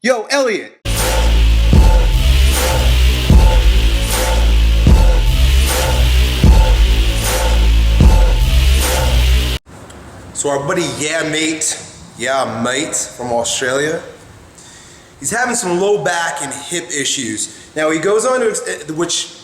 Yo, Elliot! So our buddy Yeah Mate from Australia, he's having some low back and hip issues. Now he goes on to, which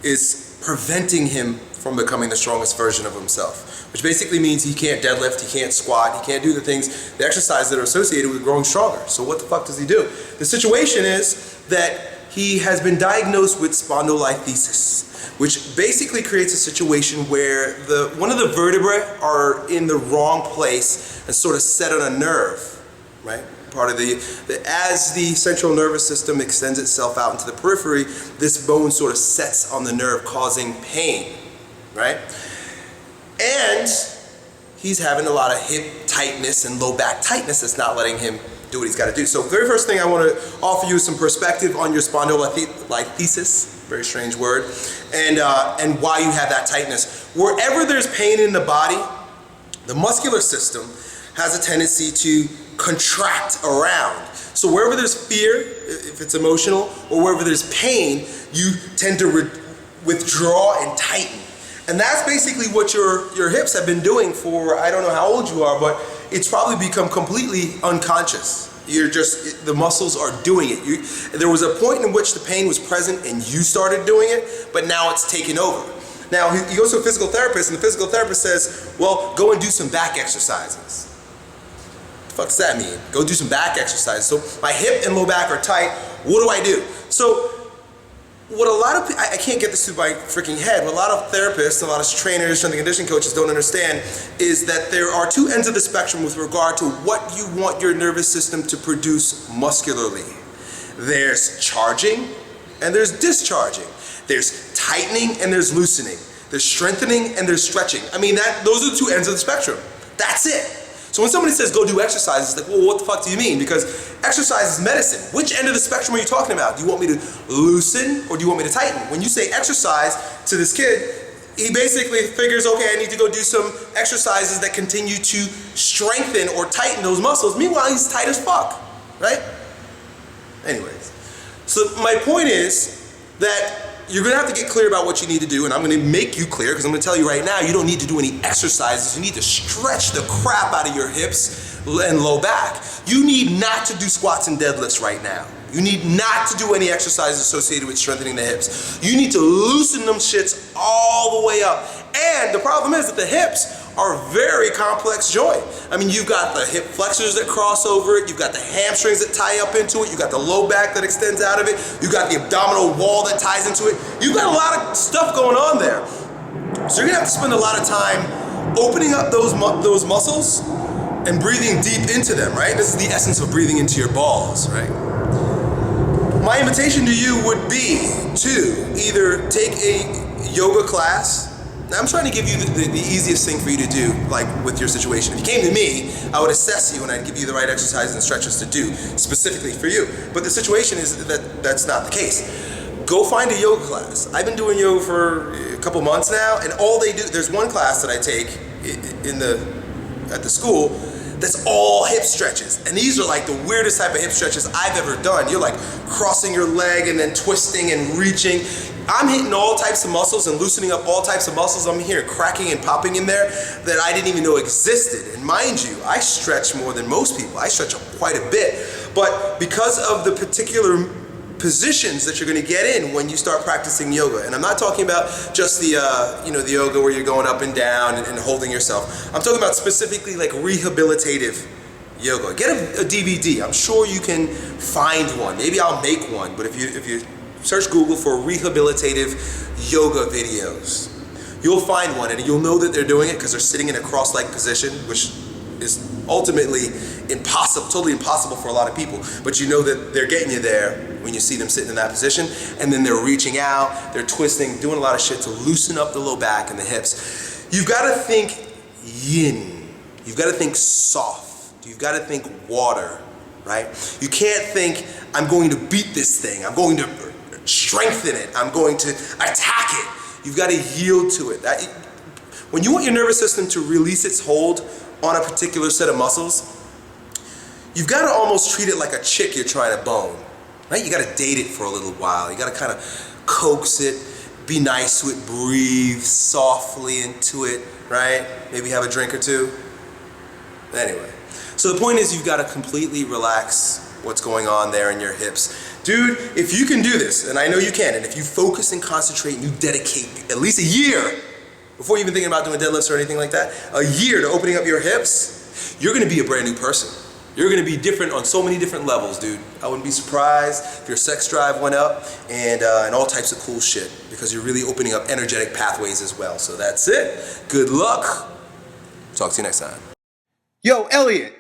is preventing him from becoming the strongest version of himself, which basically means he can't deadlift, he can't squat, he can't do the things, the exercises that are associated with growing stronger. So what the fuck does he do? The situation is that he has been diagnosed with spondylolisthesis, which basically creates a situation where one of the vertebrae are in the wrong place and sort of set on a nerve, right? Part of as the central nervous system extends itself out into the periphery, this bone sort of sets on the nerve, causing pain, right? And he's having a lot of hip tightness and low back tightness that's not letting him do what he's got to do. So very first thing I want to offer you is some perspective on your spondylolisthesis, very strange word, and why you have that tightness. Wherever there's pain in the body, the muscular system has a tendency to contract around. So wherever there's fear, if it's emotional, or wherever there's pain, you tend to withdraw and tighten. And that's basically what your hips have been doing for, I don't know how old you are, but it's probably become completely unconscious. The muscles are doing it. There was a point in which the pain was present and you started doing it, but now it's taken over. Now he goes to a physical therapist and the physical therapist says, well, go and do some back exercises. What the fuck does that mean? Go do some back exercises. So my hip and low back are tight, what do I do? So what a lot of people, I can't get this through my freaking head, what a lot of therapists, a lot of trainers, strength and conditioning coaches don't understand is that there are two ends of the spectrum with regard to what you want your nervous system to produce muscularly. There's charging and there's discharging. There's tightening and there's loosening. There's strengthening and there's stretching. I mean, those are the two ends of the spectrum. That's it. So when somebody says go do exercise, it's like, well, what the fuck do you mean? Because exercise is medicine. Which end of the spectrum are you talking about? Do you want me to loosen or do you want me to tighten? When you say exercise to this kid, he basically figures, okay, I need to go do some exercises that continue to strengthen or tighten those muscles. Meanwhile, he's tight as fuck, right? Anyways, so my point is that you're gonna have to get clear about what you need to do, and I'm gonna make you clear, because I'm gonna tell you right now, you don't need to do any exercises. You need to stretch the crap out of your hips and low back. You need not to do squats and deadlifts right now. You need not to do any exercises associated with strengthening the hips. You need to loosen them shits all the way up. And the problem is that the hips are a very complex joint. I mean, you've got the hip flexors that cross over it, you've got the hamstrings that tie up into it, you've got the low back that extends out of it, you've got the abdominal wall that ties into it. You've got a lot of stuff going on there. So you're gonna have to spend a lot of time opening up those muscles and breathing deep into them, right? This is the essence of breathing into your balls, right? My invitation to you would be to either take a yoga class. Now I'm trying to give you the easiest thing for you to do, like with your situation. If you came to me, I would assess you and I'd give you the right exercises and stretches to do specifically for you. But the situation is that that's not the case. Go find a yoga class. I've been doing yoga for a couple months now, and all they do, there's one class that I take at the school that's all hip stretches. And these are like the weirdest type of hip stretches I've ever done. You're like crossing your leg and then twisting and reaching. I'm hitting all types of muscles and loosening up all types of muscles. I'm here cracking and popping in there that I didn't even know existed. And mind you, I stretch more than most people. I stretch quite a bit. But because of the particular positions that you're going to get in when you start practicing yoga, and I'm not talking about just the the yoga where you're going up and down and holding yourself. I'm talking about specifically like rehabilitative yoga. Get a DVD. I'm sure you can find one. Maybe I'll make one. But if you search Google for rehabilitative yoga videos, you'll find one, and you'll know that they're doing it because they're sitting in a cross-like position, which is ultimately impossible, totally impossible for a lot of people. But you know that they're getting you there when you see them sitting in that position, and then they're reaching out, they're twisting, doing a lot of shit to loosen up the low back and the hips. You've got to think yin. You've got to think soft. You've got to think water, right? You can't think, I'm going to beat this thing. I'm going to strengthen it. I'm going to attack it. You've got to yield to it. When you want your nervous system to release its hold on a particular set of muscles, you've got to almost treat it like a chick you're trying to bone, right? You got to date it for a little while. You got to kind of coax it, be nice to it, breathe softly into it, right? Maybe have a drink or two. Anyway, so the point is you've got to completely relax what's going on there in your hips. Dude, if you can do this, and I know you can, and if you focus and concentrate and you dedicate at least a year before even thinking about doing deadlifts or anything like that, a year to opening up your hips, you're gonna be a brand new person. You're gonna be different on so many different levels, dude. I wouldn't be surprised if your sex drive went up and all types of cool shit, because you're really opening up energetic pathways as well. So that's it. Good luck. Talk to you next time. Yo, Elliot.